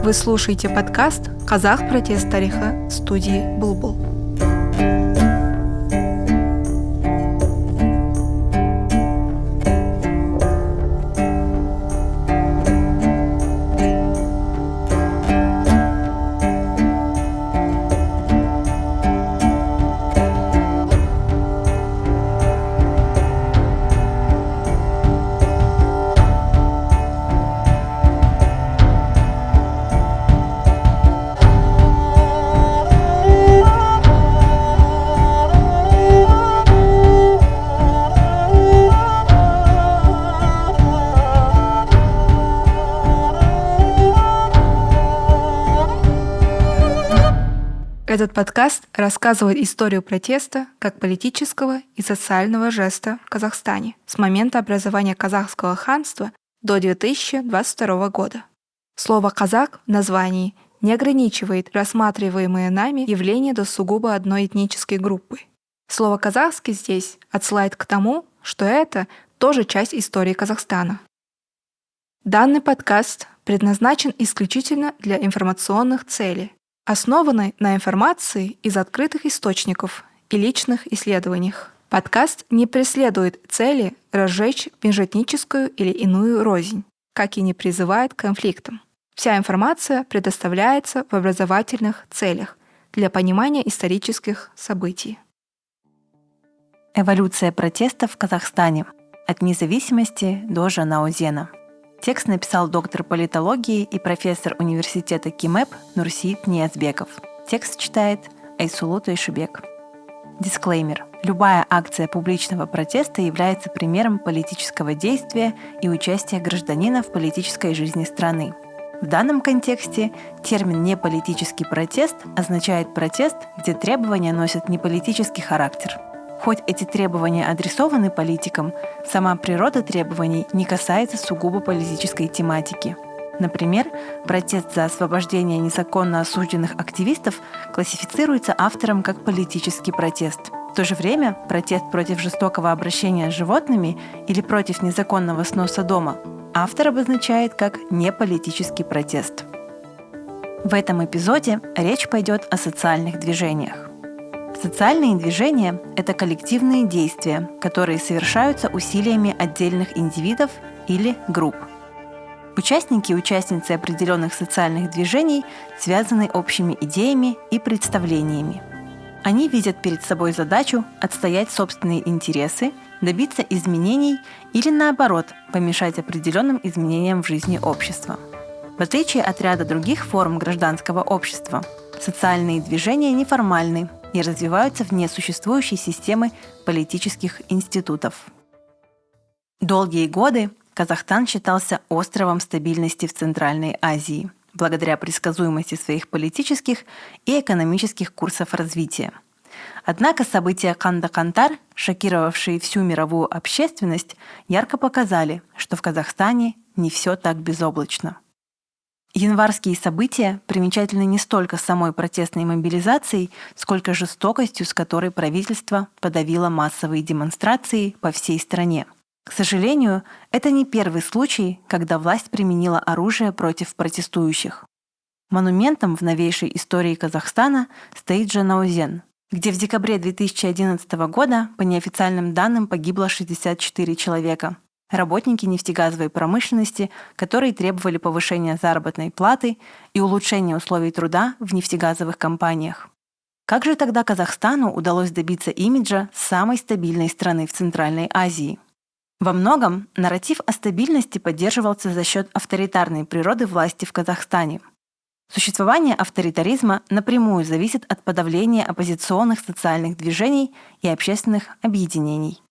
Вы слушаете подкаст «Казах протест тарихы» студии «Булбул». Этот подкаст рассказывает историю протеста как политического и социального жеста в Казахстане с момента образования казахского ханства до 2022 года. Слово «казак» в названии не ограничивает рассматриваемые нами явления до сугубо одной этнической группы. Слово «казахский» здесь отсылает к тому, что это тоже часть истории Казахстана. Данный подкаст предназначен исключительно для информационных целей, основанной на информации из открытых источников и личных исследованиях. Подкаст не преследует цели разжечь межэтническую или иную рознь, как и не призывает к конфликтам. Вся информация предоставляется в образовательных целях для понимания исторических событий. Эволюция протеста в Казахстане. От независимости до Жанаозена. Текст написал доктор политологии и профессор университета КИМЭП Нурсиит Ниязбеков. Текст читает Айсулу Тойшибек. Дисклеймер. Любая акция публичного протеста является примером политического действия и участия гражданина в политической жизни страны. В данном контексте термин «неполитический протест» означает протест, где требования носят неполитический характер. Хоть эти требования адресованы политикам, сама природа требований не касается сугубо политической тематики. Например, протест за освобождение незаконно осужденных активистов классифицируется автором как политический протест. В то же время протест против жестокого обращения с животными или против незаконного сноса дома автор обозначает как неполитический протест. В этом эпизоде речь пойдет о социальных движениях. Социальные движения – это коллективные действия, которые совершаются усилиями отдельных индивидов или групп. Участники и участницы определенных социальных движений связаны общими идеями и представлениями. Они видят перед собой задачу отстоять собственные интересы, добиться изменений или, наоборот, помешать определенным изменениям в жизни общества. В отличие от ряда других форм гражданского общества, социальные движения неформальны и развиваются вне существующей системы политических институтов. Долгие годы Казахстан считался островом стабильности в Центральной Азии, благодаря предсказуемости своих политических и экономических курсов развития. Однако события Канда-Кантар, шокировавшие всю мировую общественность, ярко показали, что в Казахстане не все так безоблачно. Январские события примечательны не столько самой протестной мобилизацией, сколько жестокостью, с которой правительство подавило массовые демонстрации по всей стране. К сожалению, это не первый случай, когда власть применила оружие против протестующих. Монументом в новейшей истории Казахстана стоит Жанаозен, где в декабре 2011 года, по неофициальным данным, погибло 64 человека. Работники нефтегазовой промышленности, которые требовали повышения заработной платы и улучшения условий труда в нефтегазовых компаниях. Как же тогда Казахстану удалось добиться имиджа самой стабильной страны в Центральной Азии? Во многом нарратив о стабильности поддерживался за счет авторитарной природы власти в Казахстане. Существование авторитаризма напрямую зависит от подавления оппозиционных социальных движений и общественных объединений.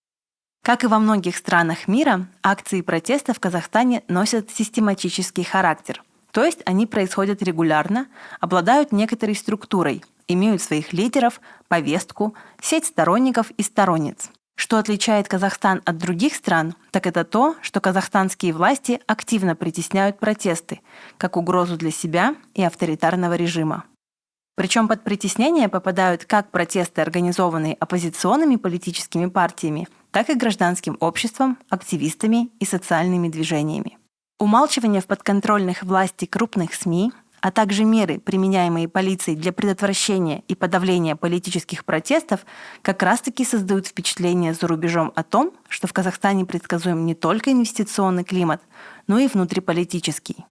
Как и во многих странах мира, акции протеста в Казахстане носят систематический характер, то есть они происходят регулярно, обладают некоторой структурой, имеют своих лидеров, повестку, сеть сторонников и сторонниц. Что отличает Казахстан от других стран, так это то, что казахстанские власти активно притесняют протесты, как угрозу для себя и авторитарного режима. Причем под притеснение попадают как протесты, организованные оппозиционными политическими партиями, так и гражданским обществом, активистами и социальными движениями. Умалчивание в подконтрольных власти крупных СМИ, а также меры, применяемые полицией для предотвращения и подавления политических протестов, как раз-таки создают впечатление за рубежом о том, что в Казахстане предсказуем не только инвестиционный климат, но и внутриполитический.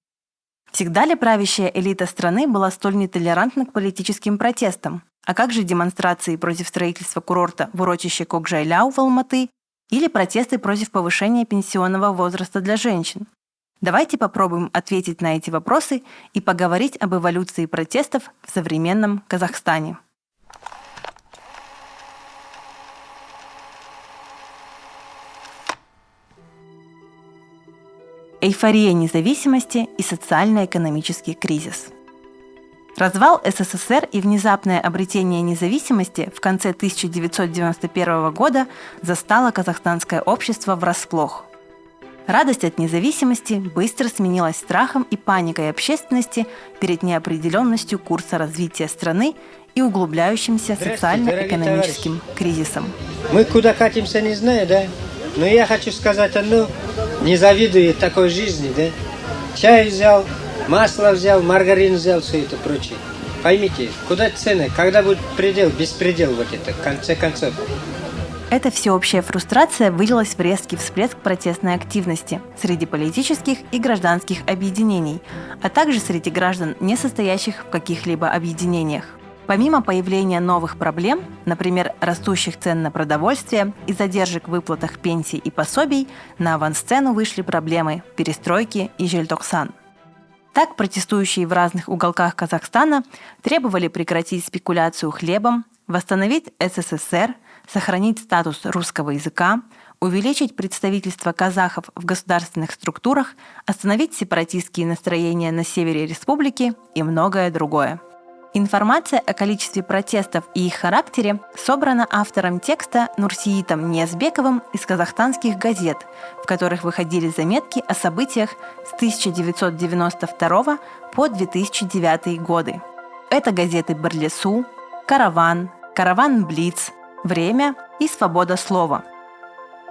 Всегда ли правящая элита страны была столь нетолерантна к политическим протестам? А как же демонстрации против строительства курорта в урочище Кокжайляу в Алматы или протесты против повышения пенсионного возраста для женщин? Давайте попробуем ответить на эти вопросы и поговорить об эволюции протестов в современном Казахстане. Эйфория независимости и социально-экономический кризис. Развал СССР и внезапное обретение независимости в конце 1991 года застало казахстанское общество врасплох. Радость от независимости быстро сменилась страхом и паникой общественности перед неопределенностью курса развития страны и углубляющимся социально-экономическим кризисом. Мы куда катимся, не знаю, да? Но я хочу сказать одно, не завидую такой жизни, да? Чай взял, масло взял, маргарин взял, все это прочее. Поймите, куда цены, когда будет предел, беспредел вот это, в конце концов. Эта всеобщая фрустрация вылилась в резкий всплеск протестной активности среди политических и гражданских объединений, а также среди граждан, не состоящих в каких-либо объединениях. Помимо появления новых проблем, например, растущих цен на продовольствие и задержек в выплатах пенсий и пособий, на авансцену вышли проблемы перестройки и жельтоксан. Так, протестующие в разных уголках Казахстана требовали прекратить спекуляцию хлебом, восстановить СССР, сохранить статус русского языка, увеличить представительство казахов в государственных структурах, остановить сепаратистские настроения на севере республики и многое другое. Информация о количестве протестов и их характере собрана автором текста Нурсиитом Ниязбековым из казахстанских газет, в которых выходили заметки о событиях с 1992 по 2009 годы. Это газеты «Бырлесу», «Караван», «Караван Блиц», «Время» и «Свобода слова».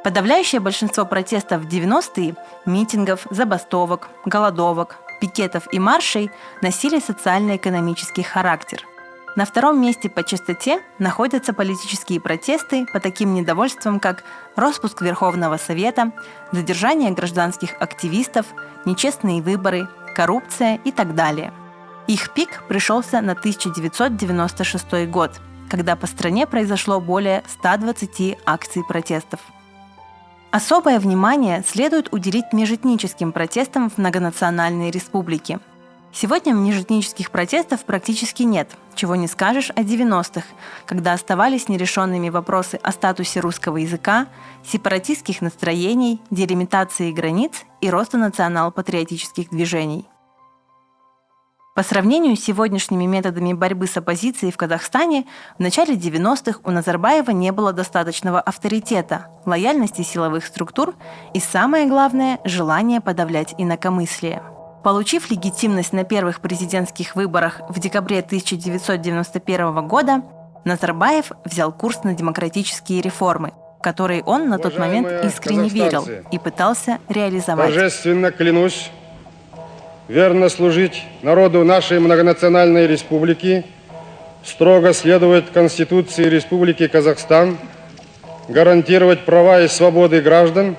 Подавляющее большинство протестов в 90-е, митингов, забастовок, голодовок, пикетов и маршей носили социально-экономический характер. На втором месте по частоте находятся политические протесты по таким недовольствам, как распуск Верховного Совета, задержание гражданских активистов, нечестные выборы, коррупция и так далее. Их пик пришелся на 1996 год, когда по стране произошло более 120 акций протестов. Особое внимание следует уделить межэтническим протестам в многонациональной республике. Сегодня межэтнических протестов практически нет, чего не скажешь о 90-х, когда оставались нерешенными вопросы о статусе русского языка, сепаратистских настроений, делимитации границ и роста национал-патриотических движений. По сравнению с сегодняшними методами борьбы с оппозицией в Казахстане, в начале 90-х у Назарбаева не было достаточного авторитета, лояльности силовых структур и, самое главное, желания подавлять инакомыслие. Получив легитимность на первых президентских выборах в декабре 1991 года, Назарбаев взял курс на демократические реформы, в которые он на тот момент искренне верил и пытался реализовать. Торжественно клянусь верно служить народу нашей многонациональной республики, строго следовать Конституции Республики Казахстан, гарантировать права и свободы граждан,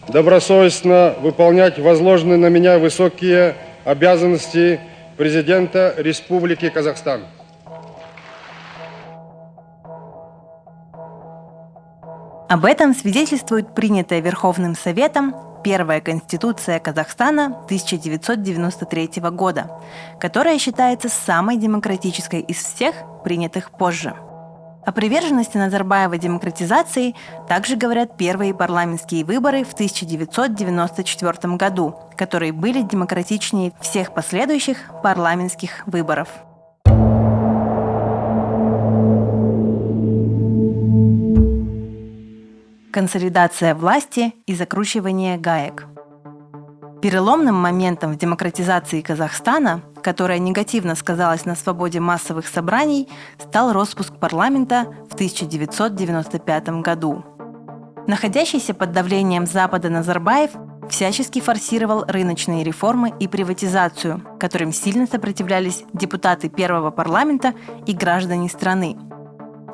добросовестно выполнять возложенные на меня высокие обязанности президента Республики Казахстан. Об этом свидетельствует принятая Верховным Советом Первая Конституция Казахстана 1993 года, которая считается самой демократической из всех, принятых позже. О приверженности Назарбаева демократизации также говорят первые парламентские выборы в 1994 году, которые были демократичнее всех последующих парламентских выборов. Консолидация власти и закручивание гаек. Переломным моментом в демократизации Казахстана, которая негативно сказалась на свободе массовых собраний, стал распуск парламента в 1995 году. Находящийся под давлением Запада Назарбаев всячески форсировал рыночные реформы и приватизацию, которым сильно сопротивлялись депутаты первого парламента и граждане страны.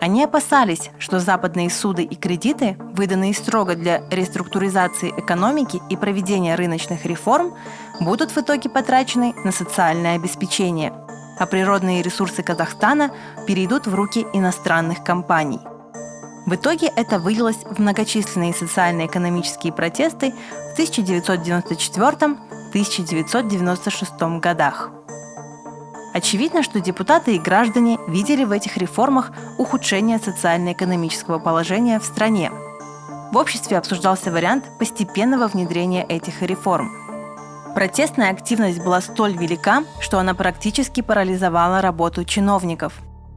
Они опасались, что западные суды и кредиты, выданные строго для реструктуризации экономики и проведения рыночных реформ, будут в итоге потрачены на социальное обеспечение, а природные ресурсы Казахстана перейдут в руки иностранных компаний. В итоге это вылилось в многочисленные социально-экономические протесты в 1994-1996 годах. Очевидно, что депутаты и граждане видели в этих реформах ухудшение социально-экономического положения в стране. В обществе обсуждался вариант постепенного внедрения этих реформ. Протестная активность была столь велика, что она практически парализовала работу чиновников.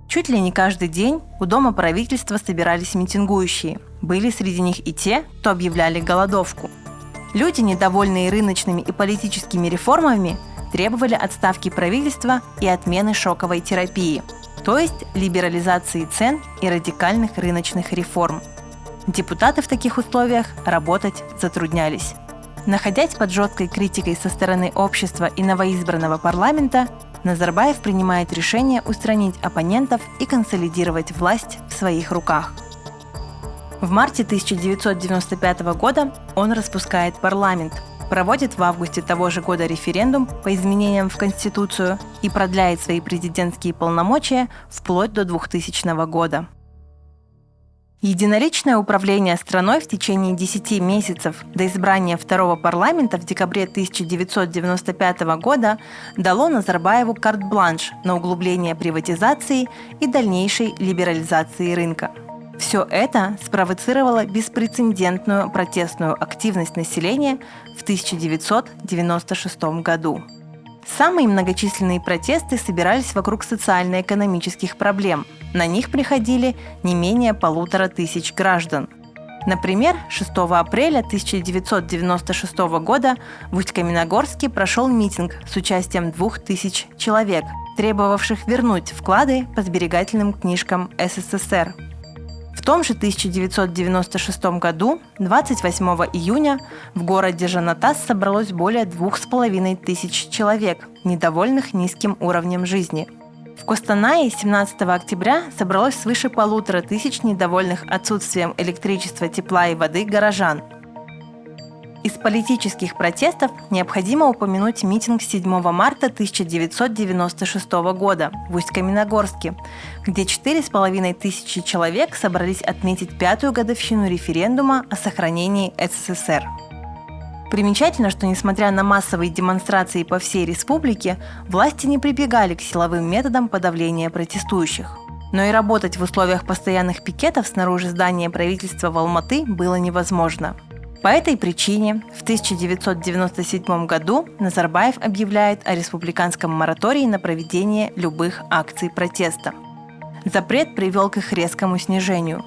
Чуть ли не каждый день у Дома правительства собирались митингующие. Были среди них и те, кто объявляли голодовку. Люди, недовольные рыночными и политическими реформами, требовали отставки правительства и отмены шоковой терапии, то есть либерализации цен и радикальных рыночных реформ. Депутаты в таких условиях работать затруднялись. Находясь под жесткой критикой со стороны общества и новоизбранного парламента, Назарбаев принимает решение устранить оппонентов и консолидировать власть в своих руках. В марте 1995 года он распускает парламент, проводит в августе того же года референдум по изменениям в Конституцию и продляет свои президентские полномочия вплоть до 2000 года. Единоличное управление страной в течение 10 месяцев до избрания второго парламента в декабре 1995 года дало Назарбаеву карт-бланш на углубление приватизации и дальнейшей либерализации рынка. Все это спровоцировало беспрецедентную протестную активность населения в 1996 году. Самые многочисленные протесты собирались вокруг социально-экономических проблем. На них приходили не менее 1500 граждан. Например, 6 апреля 1996 года в Усть-Каменогорске прошел митинг с участием 2000 человек, требовавших вернуть вклады по сберегательным книжкам СССР. В том же 1996 году, 28 июня, в городе Жанатас собралось более 2500 человек, недовольных низким уровнем жизни. В Костанае 17 октября собралось свыше 1500 недовольных отсутствием электричества, тепла и воды горожан. Из политических протестов необходимо упомянуть митинг 7 марта 1996 года в Усть-Каменогорске, где 4500 человек собрались отметить 5-ю годовщину референдума о сохранении СССР. Примечательно, что несмотря на массовые демонстрации по всей республике, власти не прибегали к силовым методам подавления протестующих. Но и работать в условиях постоянных пикетов снаружи здания правительства в Алматы было невозможно. По этой причине в 1997 году Назарбаев объявляет о республиканском моратории на проведение любых акций протеста. Запрет привел к их резкому снижению.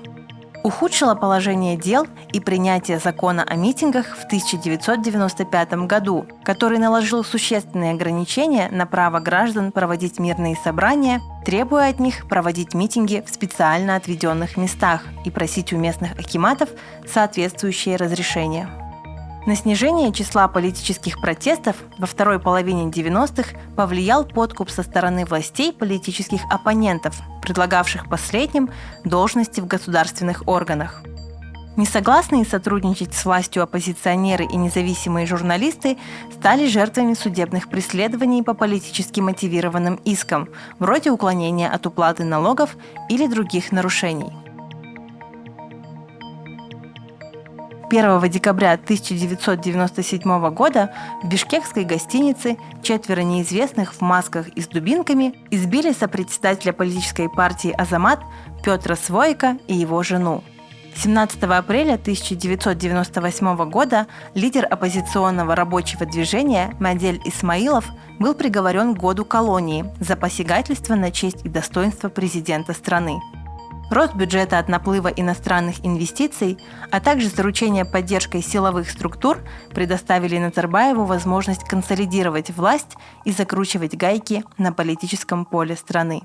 Ухудшило положение дел и принятие закона о митингах в 1995 году, который наложил существенные ограничения на право граждан проводить мирные собрания, требуя от них проводить митинги в специально отведенных местах и просить у местных акиматов соответствующие разрешения. На снижение числа политических протестов во второй половине 90-х повлиял подкуп со стороны властей политических оппонентов, предлагавших последним должности в государственных органах. Несогласные сотрудничать с властью оппозиционеры и независимые журналисты стали жертвами судебных преследований по политически мотивированным искам, вроде уклонения от уплаты налогов или других нарушений. 1 декабря 1997 года в бишкекской гостинице 4 неизвестных в масках и с дубинками избили сопредседателя политической партии «Азамат» Петра Своика и его жену. 17 апреля 1998 года лидер оппозиционного рабочего движения Мадель Исмаилов был приговорен к году колонии за посягательство на честь и достоинство президента страны. Рост бюджета от наплыва иностранных инвестиций, а также заручение поддержкой силовых структур предоставили Назарбаеву возможность консолидировать власть и закручивать гайки на политическом поле страны.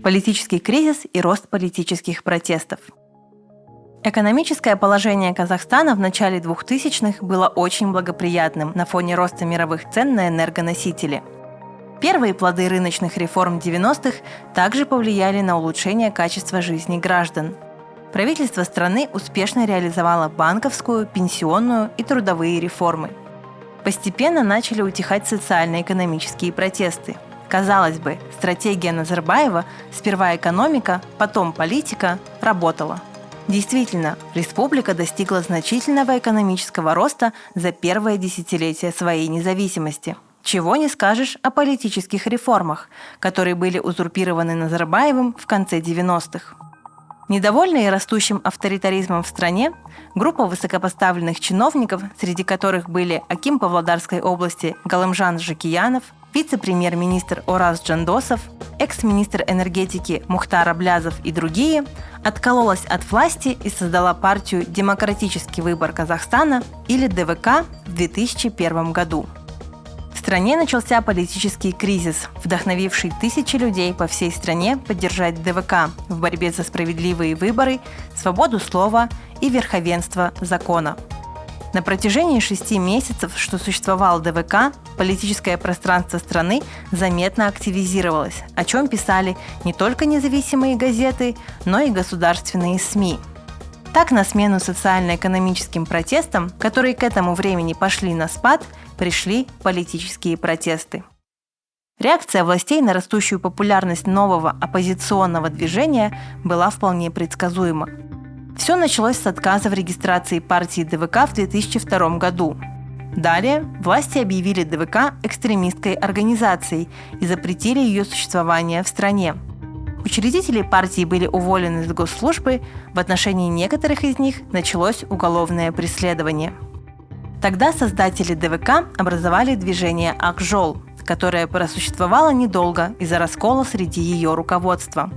Политический кризис и рост политических протестов. Экономическое положение Казахстана в начале 2000-х было очень благоприятным на фоне роста мировых цен на энергоносители. Первые плоды рыночных реформ 90-х также повлияли на улучшение качества жизни граждан. Правительство страны успешно реализовало банковскую, пенсионную и трудовые реформы. Постепенно начали утихать социально-экономические протесты. Казалось бы, стратегия Назарбаева «сперва экономика, потом политика» работала. Действительно, республика достигла значительного экономического роста за первое десятилетие своей независимости. Чего не скажешь о политических реформах, которые были узурпированы Назарбаевым в конце 90-х. Недовольные растущим авторитаризмом в стране, группа высокопоставленных чиновников, среди которых были аким Павлодарской области Галымжан Жакиянов, вице-премьер-министр Ораз Джандосов, экс-министр энергетики Мухтар Аблязов и другие, откололась от власти и создала партию «Демократический выбор Казахстана» или ДВК в 2001 году. В стране начался политический кризис, вдохновивший тысячи людей по всей стране поддержать ДВК в борьбе за справедливые выборы, свободу слова и верховенство закона. На протяжении 6 месяцев, что существовал ДВК, политическое пространство страны заметно активизировалось, о чем писали не только независимые газеты, но и государственные СМИ. Так, на смену социально-экономическим протестам, которые к этому времени пошли на спад, пришли политические протесты. Реакция властей на растущую популярность нового оппозиционного движения была вполне предсказуема. Все началось с отказа в регистрации партии ДВК в 2002 году. Далее власти объявили ДВК экстремистской организацией и запретили ее существование в стране. Учредители партии были уволены с госслужбы, в отношении некоторых из них началось уголовное преследование. Тогда создатели ДВК образовали движение «Акжол», которое просуществовало недолго из-за раскола среди ее руководства.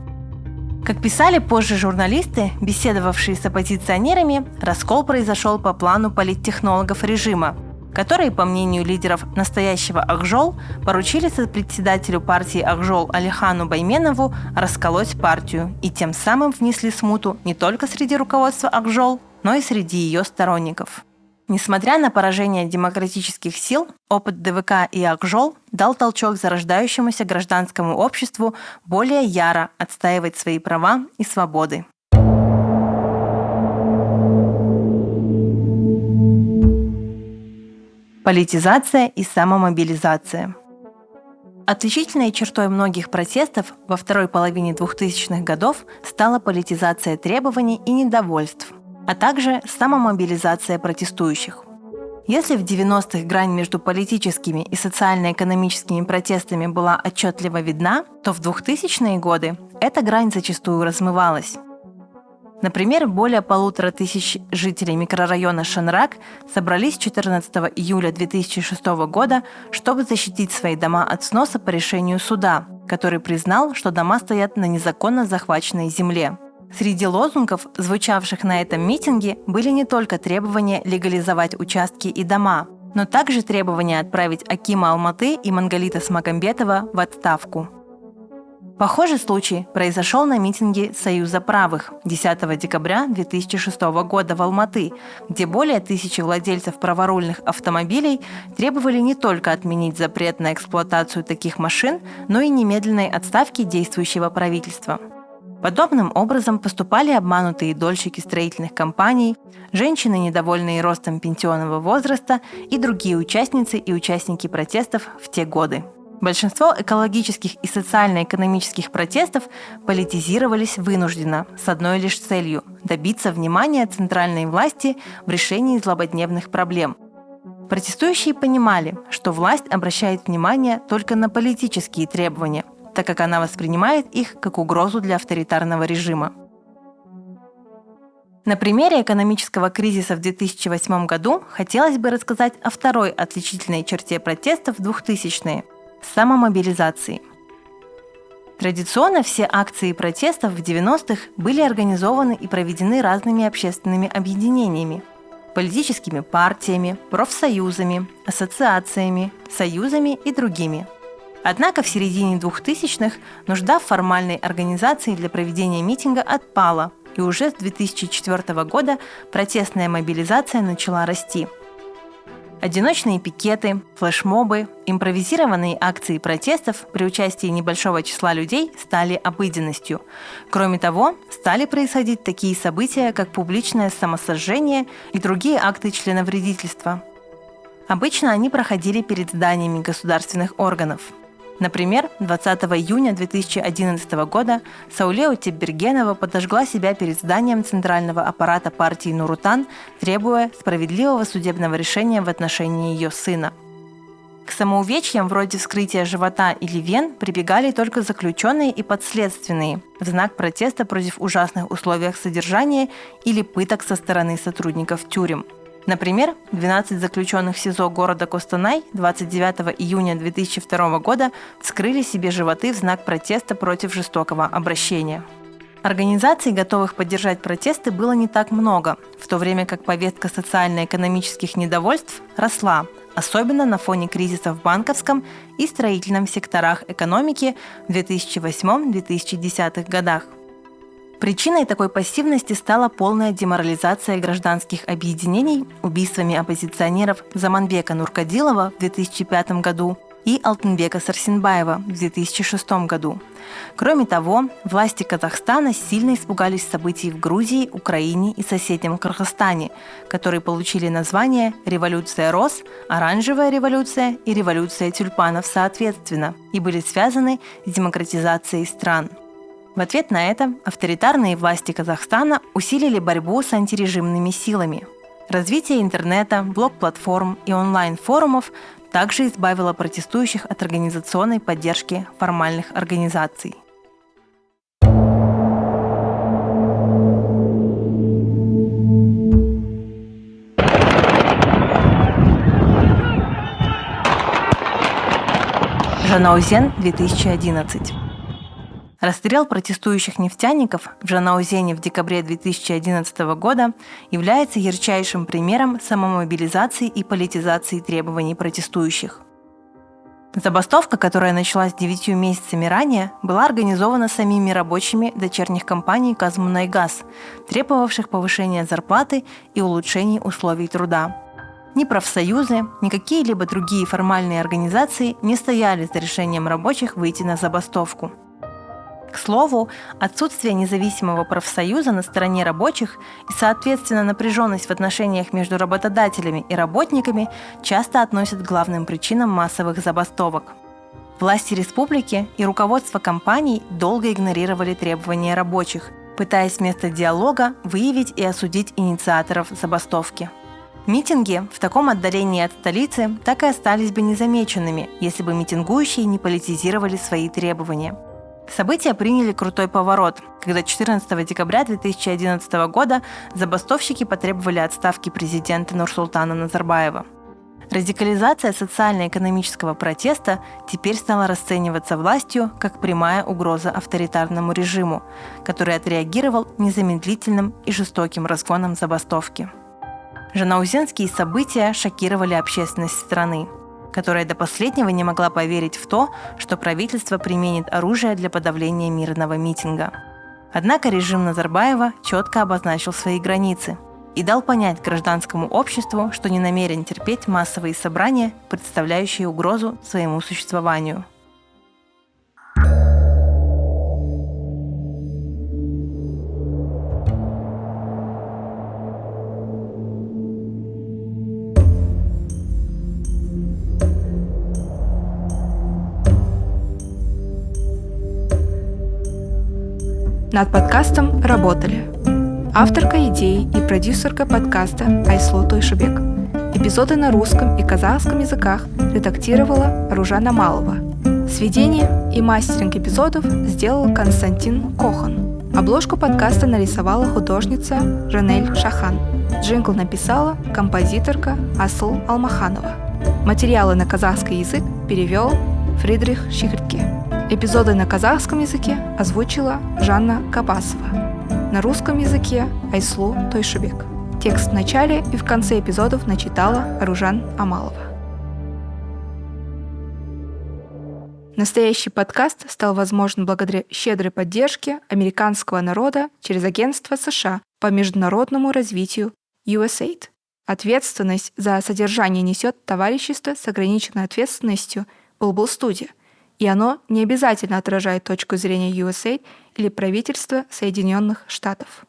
Как писали позже журналисты, беседовавшие с оппозиционерами, раскол произошел по плану политтехнологов режима, которые, по мнению лидеров настоящего Акжол, поручили сопредседателю партии Акжол Алихану Байменову расколоть партию и тем самым внесли смуту не только среди руководства Акжол, но и среди ее сторонников. Несмотря на поражение демократических сил, опыт ДВК и Акжол дал толчок зарождающемуся гражданскому обществу более яро отстаивать свои права и свободы. Политизация и самомобилизация. Отличительной чертой многих протестов во второй половине 2000-х годов стала политизация требований и недовольств, а также самомобилизация протестующих. Если в 90-х грань между политическими и социально-экономическими протестами была отчетливо видна, то в 2000-е годы эта грань зачастую размывалась. Например, более 1500 жителей микрорайона Шанрак собрались 14 июля 2006 года, чтобы защитить свои дома от сноса по решению суда, который признал, что дома стоят на незаконно захваченной земле. Среди лозунгов, звучавших на этом митинге, были не только требования легализовать участки и дома, но также требования отправить акима Алматы и Мангалита Смагамбетова в отставку. Похожий случай произошел на митинге Союза правых 10 декабря 2006 года в Алматы, где более 1000 владельцев праворульных автомобилей требовали не только отменить запрет на эксплуатацию таких машин, но и немедленной отставки действующего правительства. Подобным образом поступали обманутые дольщики строительных компаний, женщины, недовольные ростом пенсионного возраста, и другие участницы и участники протестов в те годы. Большинство экологических и социально-экономических протестов политизировались вынужденно, с одной лишь целью – добиться внимания центральной власти в решении злободневных проблем. Протестующие понимали, что власть обращает внимание только на политические требования, так как она воспринимает их как угрозу для авторитарного режима. На примере экономического кризиса в 2008 году хотелось бы рассказать о второй отличительной черте протестов в 2000-е – самомобилизации. Традиционно все акции протестов в 90-х были организованы и проведены разными общественными объединениями, политическими партиями, профсоюзами, ассоциациями, союзами и другими. Однако в середине 2000-х нужда в формальной организации для проведения митинга отпала, и уже с 2004 года протестная мобилизация начала расти. Одиночные пикеты, флешмобы, импровизированные акции протестов при участии небольшого числа людей стали обыденностью. Кроме того, стали происходить такие события, как публичное самосожжение и другие акты членовредительства. Обычно они проходили перед зданиями государственных органов. Например, 20 июня 2011 года Сауле Утепбергенова подожгла себя перед зданием центрального аппарата партии Нур-Отан, требуя справедливого судебного решения в отношении ее сына. К самоувечьям вроде вскрытия живота или вен прибегали только заключенные и подследственные в знак протеста против ужасных условий содержания или пыток со стороны сотрудников тюрем. Например, 12 заключенных в СИЗО города Костанай 29 июня 2002 года вскрыли себе животы в знак протеста против жестокого обращения. Организаций, готовых поддержать протесты, было не так много, в то время как повестка социально-экономических недовольств росла, особенно на фоне кризиса в банковском и строительном секторах экономики в 2008-2010 годах. Причиной такой пассивности стала полная деморализация гражданских объединений убийствами оппозиционеров Заманбека Нуркадилова в 2005 году и Алтынбека Сарсенбаева в 2006 году. Кроме того, власти Казахстана сильно испугались событий в Грузии, Украине и соседнем Кыргызстане, которые получили название «Революция роз», «Оранжевая революция» и «Революция тюльпанов» соответственно, и были связаны с демократизацией стран. В ответ на это авторитарные власти Казахстана усилили борьбу с антирежимными силами. Развитие интернета, блог-платформ и онлайн-форумов также избавило протестующих от организационной поддержки формальных организаций. Жанаузен, 2011. Расстрел протестующих нефтяников в Жанаузене в декабре 2011 года является ярчайшим примером самомобилизации и политизации требований протестующих. Забастовка, которая началась 9 месяцами ранее, была организована самими рабочими дочерних компаний «Казмунайгаз», требовавших повышения зарплаты и улучшений условий труда. Ни профсоюзы, ни какие-либо другие формальные организации не стояли за решением рабочих выйти на забастовку. К слову, отсутствие независимого профсоюза на стороне рабочих и, соответственно, напряженность в отношениях между работодателями и работниками часто относят к главным причинам массовых забастовок. Власти республики и руководство компаний долго игнорировали требования рабочих, пытаясь вместо диалога выявить и осудить инициаторов забастовки. Митинги в таком отдалении от столицы так и остались бы незамеченными, если бы митингующие не политизировали свои требования. События приняли крутой поворот, когда 14 декабря 2011 года забастовщики потребовали отставки президента Нурсултана Назарбаева. Радикализация социально-экономического протеста теперь стала расцениваться властью как прямая угроза авторитарному режиму, который отреагировал незамедлительным и жестоким разгоном забастовки. Жанаузенские события шокировали общественность страны, которая до последнего не могла поверить в то, что правительство применит оружие для подавления мирного митинга. Однако режим Назарбаева четко обозначил свои границы и дал понять гражданскому обществу, что не намерен терпеть массовые собрания, представляющие угрозу своему существованию. Над подкастом работали авторка идеи и продюсерка подкаста Айслу Тойшыбек. Эпизоды на русском и казахском языках редактировала Ружана Малова. Сведение и мастеринг эпизодов сделал Константин Кохан. Обложку подкаста нарисовала художница Жанель Шахан. Джингл написала композиторка Асыл Алмаханова. Материалы на казахский язык перевел Фридрих Шихртке. Эпизоды на казахском языке озвучила Жанна Капасова. На русском языке Айслу Тойшыбек. Текст в начале и в конце эпизодов начитала Ружан Амалова. Настоящий подкаст стал возможен благодаря щедрой поддержке американского народа через Агентство США по международному развитию USAID. Ответственность за содержание несет товарищество с ограниченной ответственностью Bulbul Studio, и оно не обязательно отражает точку зрения USAID или правительства Соединенных Штатов.